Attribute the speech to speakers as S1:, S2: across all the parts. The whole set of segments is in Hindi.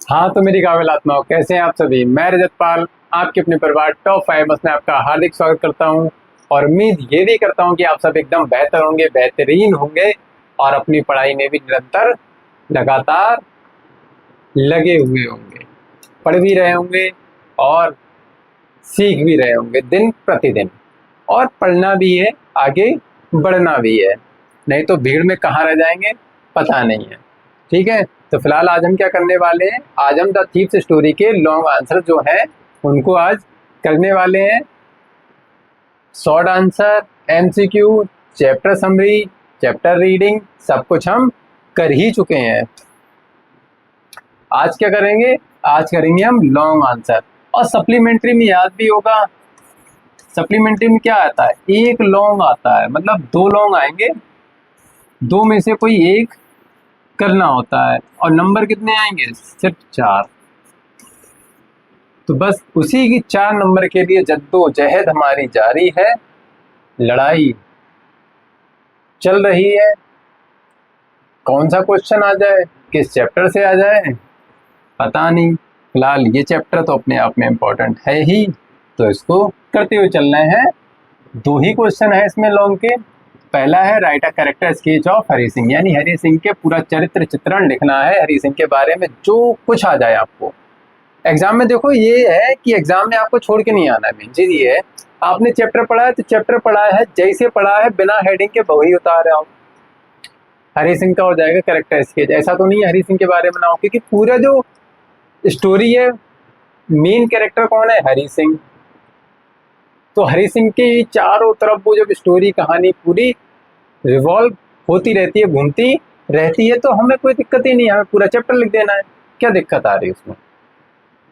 S1: हाँ तो मेरी काबिल आत्माओं, कैसे हैं आप सभी। मैं रजत पाल आपके अपने परिवार टॉप 5 में आपका हार्दिक स्वागत करता हूं और उम्मीद ये भी करता हूं कि आप सब एकदम बेहतर होंगे, बेहतरीन होंगे और अपनी पढ़ाई में भी निरंतर लगातार लगे हुए होंगे, पढ़ भी रहे होंगे और सीख भी रहे होंगे दिन प्रतिदिन। और पढ़ना भी है, आगे बढ़ना भी है, नहीं तो भीड़ में कहाँ रह जाएंगे पता नहीं है। ठीक है, तो फिलहाल आज हम क्या करने वाले हैं, आज हम द थीव्स स्टोरी के लॉन्ग आंसर जो हैं उनको आज करने वाले हैं। Short answer, MCQ, chapter summary, chapter reading सब कुछ हम कर ही चुके हैं। आज क्या करेंगे, आज करेंगे हम लॉन्ग आंसर। और सप्लीमेंट्री में याद भी होगा, सप्लीमेंट्री में क्या आता है, एक लॉन्ग आता है, मतलब दो लॉन्ग आएंगे, दो में से कोई एक करना होता है और नंबर कितने आएंगे, सिर्फ 4। तो बस उसी की 4 नंबर के लिए जद्दोजहद हमारी जारी है, लड़ाई चल रही है। कौन सा क्वेश्चन आ जाए, किस चैप्टर से आ जाए पता नहीं। फिलहाल ये चैप्टर तो अपने आप में इम्पोर्टेंट है ही, तो इसको करते हुए चलना है। 2 ही क्वेश्चन है इसमें लॉन्ग के। पहला है right a character sketch of Hari Singh, यानी हरि सिंह के पूरा चरित्र चित्रण लिखना है, हरि सिंह के बारे में जो कुछ आ जाए आपको। एग्जाम में देखो ये है कि एग्जाम में आपको छोड़ के नहीं आना है। मेन चीज ये है, आपने चैप्टर पढ़ा है तो चैप्टर पढ़ा है जैसे पढ़ा है, बिना हेडिंग के वही उतार रहा हूँ। हरि सिंह का हो जाएगा कैरेक्टर स्केच, ऐसा तो नहीं है हरि सिंह के बारे में ना हो, क्योंकि पूरा जो स्टोरी है, मेन कैरेक्टर कौन है, हरि सिंह। तो हरि सिंह के चारों तरफ वो जब स्टोरी कहानी पूरी रिवॉल्व होती रहती है, घूमती रहती है, तो हमें कोई दिक्कत ही नहीं है, हमें पूरा चैप्टर लिख देना है। क्या दिक्कत आ रही है उसमें,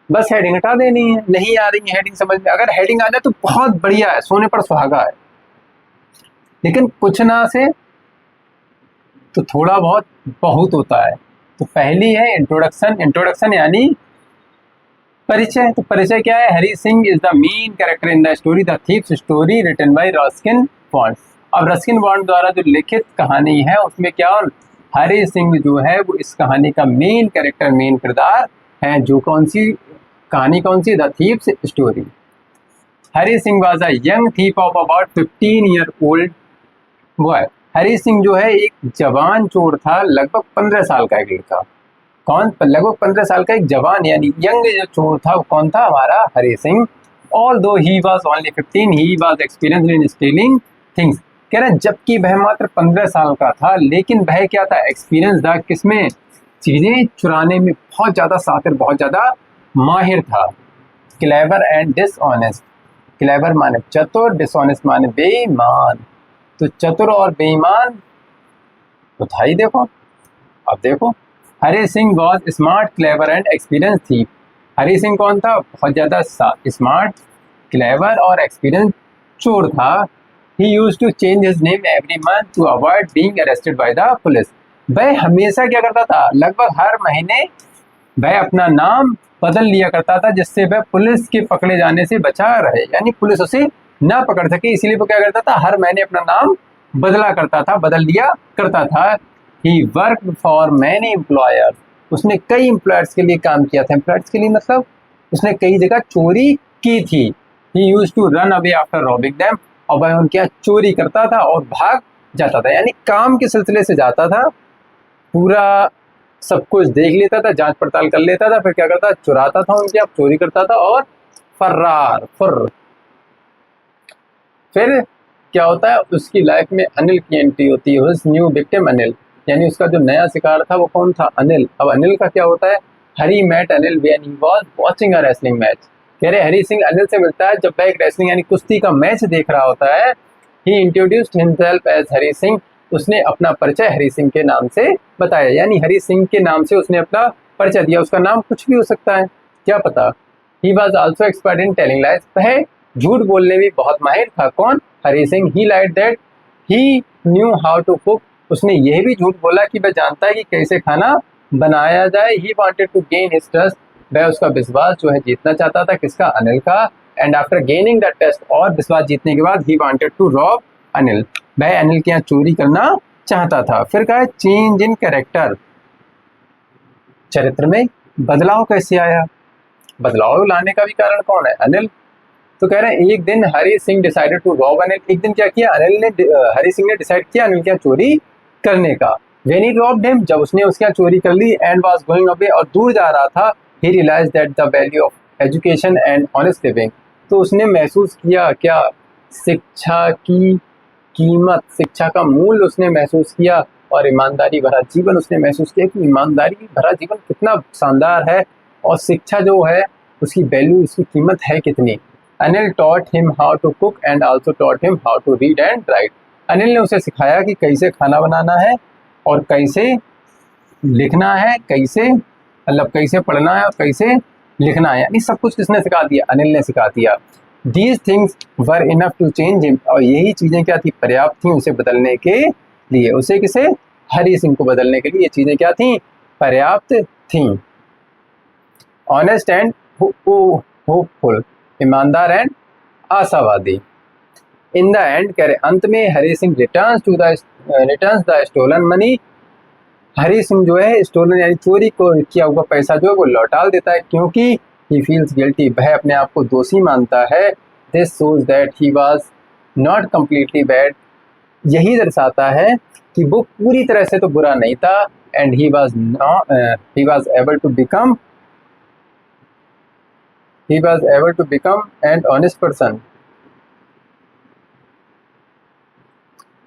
S1: बस हेडिंग हटा देनी है। नहीं आ रही है हेडिंग समझ में, अगर हेडिंग आ जाए तो बहुत बढ़िया है, सोने पर सुहागा है। लेकिन कुछ ना से तो थोड़ा बहुत बहुत होता है। तो पहली है इंट्रोडक्शन। इंट्रोडक्शन यानी परिचय। तो परिचय क्या है, Hari Singh is the main character in the story the thieves story written by Ruskin Bond. अब रस्किन बॉन्ड द्वारा जो लिखित कहानी है उसमें क्या, हरि सिंह जो है वो इस कहानी का मेन कैरेक्टर, मेन किरदार है। जो कौन सी कहानी, कौन सी, the thieves story. Hari Singh was a young thief of about 15 year old boy. Hari Singh जो है एक जवान चोर था, लगभग 15 साल का एक लड़का। कौन, लगभग 15 साल का एक जवान यानी यंग जो चोर था वो कौन था, हमारा हरि सिंह। ऑल दो he was only 15 he was experience in stealing things. कह रहे जबकि वह मात्र 15 साल का था, लेकिन वह क्या था, एक्सपीरियंस था किसमें, चीजें चुराने में बहुत ज्यादा शातिर, बहुत ज्यादा माहिर था। Clever and dishonest. क्लेवर माने चतुर, डिसऑनेस्ट माने बेईमान। तो चतुर और बेईमान तो था ही। देखो अब देखो, Hari Singh was smart, clever and experience थी। हरि सिंह कौन था, बहुत ज्यादा स्मार्ट, क्लेवर और एक्सपीरियंस चोर था। He used to change his name every month to avoid being arrested by the police. वह हमेशा क्या करता था, लगभग हर महीने वह अपना नाम बदल लिया करता था, जिससे वह पुलिस के पकड़े जाने से बचा रहे, यानी पुलिस उसे ना पकड़ सके, इसीलिए वो क्या करता था, हर महीने अपना नाम बदला करता था, बदल लिया करता था। ही वर्क फॉर मैनी एम्प्लॉयर्स। उसने कई एम्प्लॉयर्स के लिए काम किया था। एम्प्लॉयर्स के लिए मतलब उसने कई जगह चोरी की थी। He used to run away after robbing them. और वह उनके यहाँ चोरी करता था और भाग जाता था, यानी काम के सिलसिले से जाता था, पूरा सब कुछ देख लेता था, जांच पड़ताल कर लेता था, फिर क्या करता, चुराता था उनके यहाँ, चोरी करता था और फर्रार फुर। फिर क्या होता है, उसकी लाइफ में अनिल की एंट्री होती है। उस न्यू विक्टिम अनिल, यानी उसका जो नया शिकार था वो कौन था, अनिल। अब अनिल का क्या होता है, Hari met Anil when he was watching a wrestling match. कह रहे हरी सिंह अनिल से मिलता है जब वह एक रेसलिंग यानी कुश्ती का मैच देख रहा होता है। ही introduced himself as Hari Singh. उसने अपना परिचय हरी सिंह के नाम से बताया, यानी हरी सिंह के नाम से उसने अपना परिचय दिया। उसका नाम कुछ भी हो सकता है, क्या पता। He was also expert in telling lies. वह झूठ बोलने में बहुत माहिर था, कौन, Hari Singh. He like that he knew how to cook. उसने यह भी झूठ बोला कि वह जानता है कि कैसे खाना बनाया जाए। He wanted to gain his trust. वह उसका विश्वास जो है जीतना चाहता था, किसका, अनिल का। And after gaining the trust, और विश्वास जीतने के बाद, he wanted to rob Anil. वह अनिल के यहाँ चोरी करना चाहता था। फिर कहा चेंज इन कैरेक्टर, चरित्र में बदलाव कैसे आया? बदलाव लाने का भी कारण कौन है? अनिल। तो कह रहे हैं एक दिन Hari Singh decided to rob Anil. एक दिन क्या किया अनिल ने, हरी सिंह ने डिसाइड किया अनिल के यहाँ चोरी करने का। व्हेन ही रॉब्ड हिम, जब उसने उसके यहाँ चोरी कर ली, एंड वाज गोइंग अवे, और दूर जा रहा था, he realised that the value of education and honest living. तो उसने महसूस किया क्या? शिक्षा की कीमत, शिक्षा का मूल्य उसने महसूस किया, और ईमानदारी भरा जीवन उसने महसूस किया कि ईमानदारी भरा जीवन कितना शानदार है, और शिक्षा जो है उसकी वैल्यू, उसकी कीमत है कितनी। Anil taught him how to cook and also taught him how to read and write। Anil ने उसे सिखाया कि कैसे खाना बनाना है और कैसे लिखना है, कैसे मतलब कैसे पढ़ना है और कैसे लिखना है, यानी सब कुछ किसने सिखा दिया? अनिल ने सिखा दिया। These things were enough to change him, और यही चीज़ें क्या थी? पर्याप्त थी उसे बदलने के लिए। उसे किसे? हरी सिंह को बदलने के लिए ये चीज़ें क्या थी? पर्याप्त थी। ऑनेस्ट एंड होपफुल, ईमानदार एंड आशावादी। इन द एंड, कह रहे अंत में, Hari Singh returns the stolen money. Hari Singh जो है स्टोलन यानी चोरी को किया हुआ पैसा जो है वो लौटा देता है, क्योंकि ही फील्स गिल्टी, वह अपने आप को दोषी मानता है। This shows that he was not completely bad, यही दर्शाता है कि वो पूरी तरह से तो बुरा नहीं था। And he was able to become an honest person,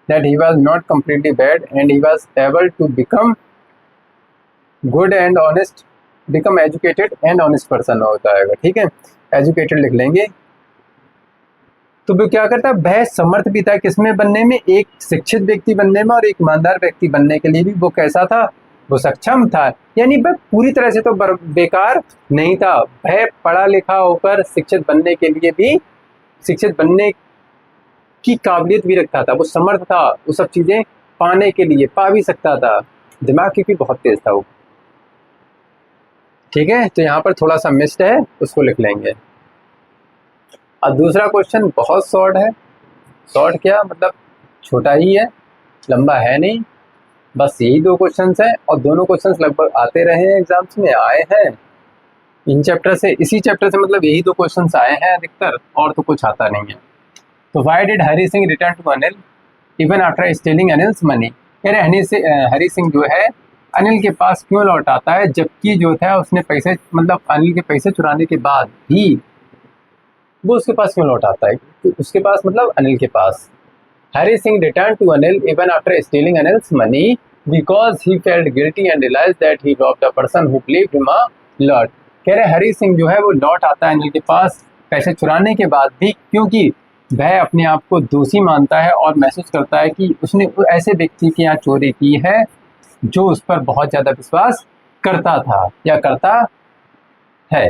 S1: that he was not completely bad and he was able to become good and honest, become educated and honest person होता है। ठीक है, एजुकेटेड लिख लेंगे। तो वो क्या करता है? वह समर्थ भी था किसमें बनने में? एक शिक्षित व्यक्ति बनने में, और एक ईमानदार व्यक्ति बनने के लिए भी वो कैसा था? वो सक्षम था। यानी वह पूरी तरह से तो बेकार नहीं था, वह पढ़ा लिखा होकर शिक्षित बनने के लिए भी, शिक्षित बनने की काबिलियत भी रखता था, वो समर्थ था, वो सब चीज़ें पाने के लिए पा भी सकता था, दिमाग क्योंकि बहुत तेज था वो। ठीक है, तो यहाँ पर थोड़ा सा मिस्ड है, उसको लिख लेंगे। अब दूसरा क्वेश्चन बहुत शॉर्ट है। शॉर्ट क्या मतलब? छोटा ही है, लंबा है नहीं, बस यही दो क्वेश्चंस हैं, और दोनों क्वेश्चंस लगभग आते रहे हैं, एग्जाम्स में आए हैं इन चैप्टर से, इसी चैप्टर से, मतलब यही दो क्वेश्चंस आए हैं अधिकतर, और तो कुछ आता नहीं है। तो why did Hari Singh return to Anil even after stealing Anil's money? कह रहे हरी सिंह जो है अनिल के पास क्यों लौट आता है, जबकि जो था उसने पैसे, मतलब अनिल के पैसे चुराने के बाद भी वो उसके पास क्यों लौट आता है? तो उसके पास मतलब अनिल के पास। Hari Singh return to Anil even after stealing Anil's money because he felt guilty and realise that he robbed the person who believed him a lot. कह रहे हरी सिंह जो है वो लौट आता है अनिल के पास पैसे चुराने के बाद भी, क्योंकि वह अपने आप को दोषी मानता है और महसूस करता है कि उसने ऐसे व्यक्ति के यहाँ चोरी की है जो उस पर बहुत ज़्यादा विश्वास करता था या करता है।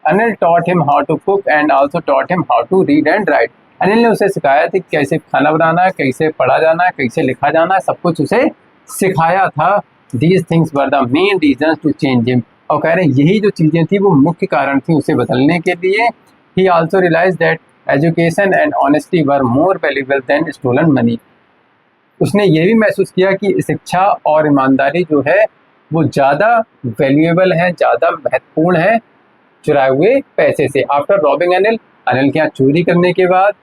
S1: Anil taught him how to cook and also taught him how to read and write। Anil ने उसे सिखाया था कैसे खाना बनाना है, कैसे पढ़ा जाना है, कैसे लिखा जाना है, सब कुछ उसे सिखाया था। These things were the main reasons to change him। और कह रहे हैं यही जो चीज़ें थी वो मुख्य कारण थी उसे बदलने के लिए। He also realized that education and honesty were more valuable than stolen money। उसने ये भी महसूस किया कि शिक्षा और ईमानदारी जो है वो ज़्यादा वैल्यूएबल है, ज़्यादा महत्वपूर्ण है चुराए हुए पैसे से। आफ्टर रॉबिंग अनिल, अनिल के यहाँ चोरी करने के बाद,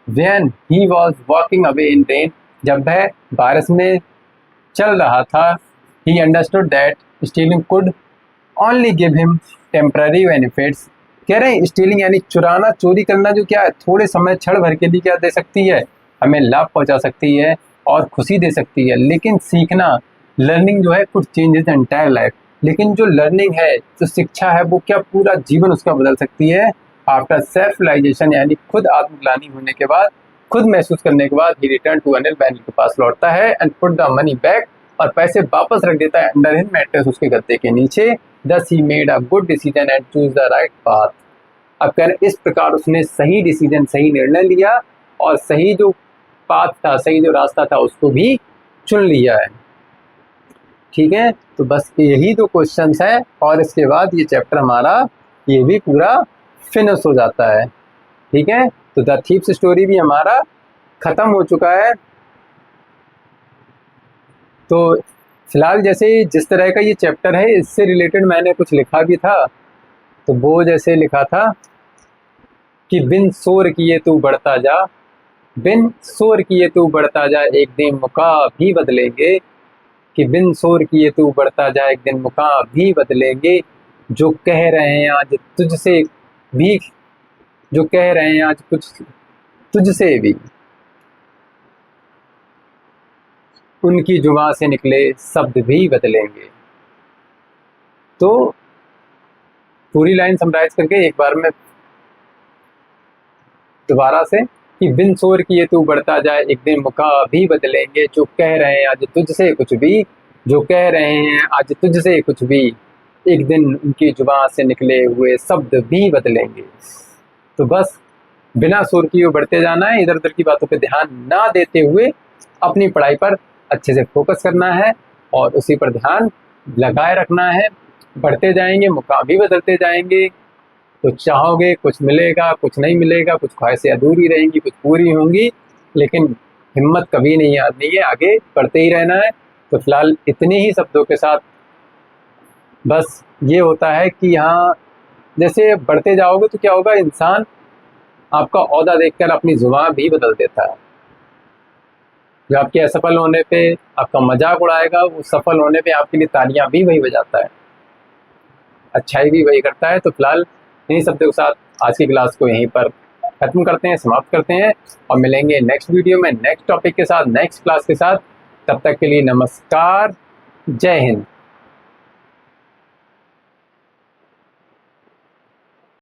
S1: when he was walking away in rain, जब वह बारिश में चल रहा था, he understood that stealing could only give him temporary benefits. कह रहे हैं स्टीलिंग यानी चुराना, चोरी करना जो क्या है थोड़े समय क्षण भर के लिए क्या दे सकती है, हमें लाभ पहुंचा सकती है और खुशी दे सकती है, लेकिन सीखना, लर्निंग जो है कुछ चेंजेस एंटायर लाइफ। लेकिन जो लर्निंग है, जो शिक्षा है, वो क्या पूरा जीवन उसका बदल सकती है। आफ्टर सेल्फ रियलाइजेशन यानी खुद आत्मग्लानी होने के बाद, खुद महसूस करने के बाद, ही रिटर्न टू अनिल, अनिल के पास लौटता है and put the money back, और पैसे वापस रख देता है अंडर हिज मैट्रेस, उसके गद्दे के नीचे। दस he made a good decision and choose the right path. अब कह रहे इस प्रकार उसने सही डिसीजन, सही निर्णय लिया, और सही जो पाथ था, सही जो रास्ता था उसको भी चुन लिया है। ठीक है, तो बस यही दो क्वेश्चंस हैं, और इसके बाद ये चैप्टर हमारा ये भी पूरा फिनिश हो जाता है। ठीक है, तो द थीव्स स्टोरी भी हमारा खत्म हो चुका है। तो फिलहाल जैसे जिस तरह का ये चैप्टर है इससे रिलेटेड मैंने कुछ लिखा भी था, तो वो जैसे लिखा था कि बिन शोर किए तू बढ़ता जा, बिन शोर किए तू बढ़ता जा, एक दिन मौका भी बदलेंगे। कि बिन शोर किए तू बढ़ता जा, एक दिन मौका भी बदलेंगे। जो कह रहे हैं आज तुझसे भी, जो कह रहे हैं आज कुछ तुझसे भी, उनकी जुबान से निकले शब्द भी बदलेंगे। तो पूरी लाइन समराइज करके एक बार में दोबारा से, कि बिन शोर किए तू बढ़ता जाए, एक दिन मौका भी बदलेंगे। जो कह रहे हैं आज तुझसे कुछ भी, जो कह रहे हैं आज तुझसे कुछ भी, एक दिन उनकी जुबान से निकले हुए शब्द भी बदलेंगे। तो बस बिना शोर किए बढ़ते जाना है, इधर उधर की बातों पे ध्यान ना देते हुए अपनी पढ़ाई पर अच्छे से फोकस करना है और उसी पर ध्यान लगाए रखना है। बढ़ते जाएंगे, मौका भी बदलते जाएंगे। कुछ चाहोगे कुछ मिलेगा, कुछ नहीं मिलेगा, कुछ ख्वाहिशें अधूरी रहेंगी, कुछ पूरी होंगी, लेकिन हिम्मत कभी नहीं हारनी है, आगे बढ़ते ही रहना है। तो फिलहाल इतने ही शब्दों के साथ बस ये होता है कि यहाँ जैसे बढ़ते जाओगे तो क्या होगा, इंसान आपका ओहदा देखकर अपनी जुबान भी बदल देता है। जो आपके असफल होने पे आपका मजाक उड़ाएगा, वो सफल होने पे आपके लिए तालियां भी वही बजाता है, अच्छाई भी वही करता है। तो फिलहाल इन्हीं शब्दों के साथ आज की क्लास को यहीं पर खत्म करते हैं, समाप्त करते हैं और मिलेंगे नेक्स्ट वीडियो में नेक्स्ट टॉपिक के साथ, नेक्स्ट क्लास के साथ। तब तक के लिए नमस्कार, जय हिंद।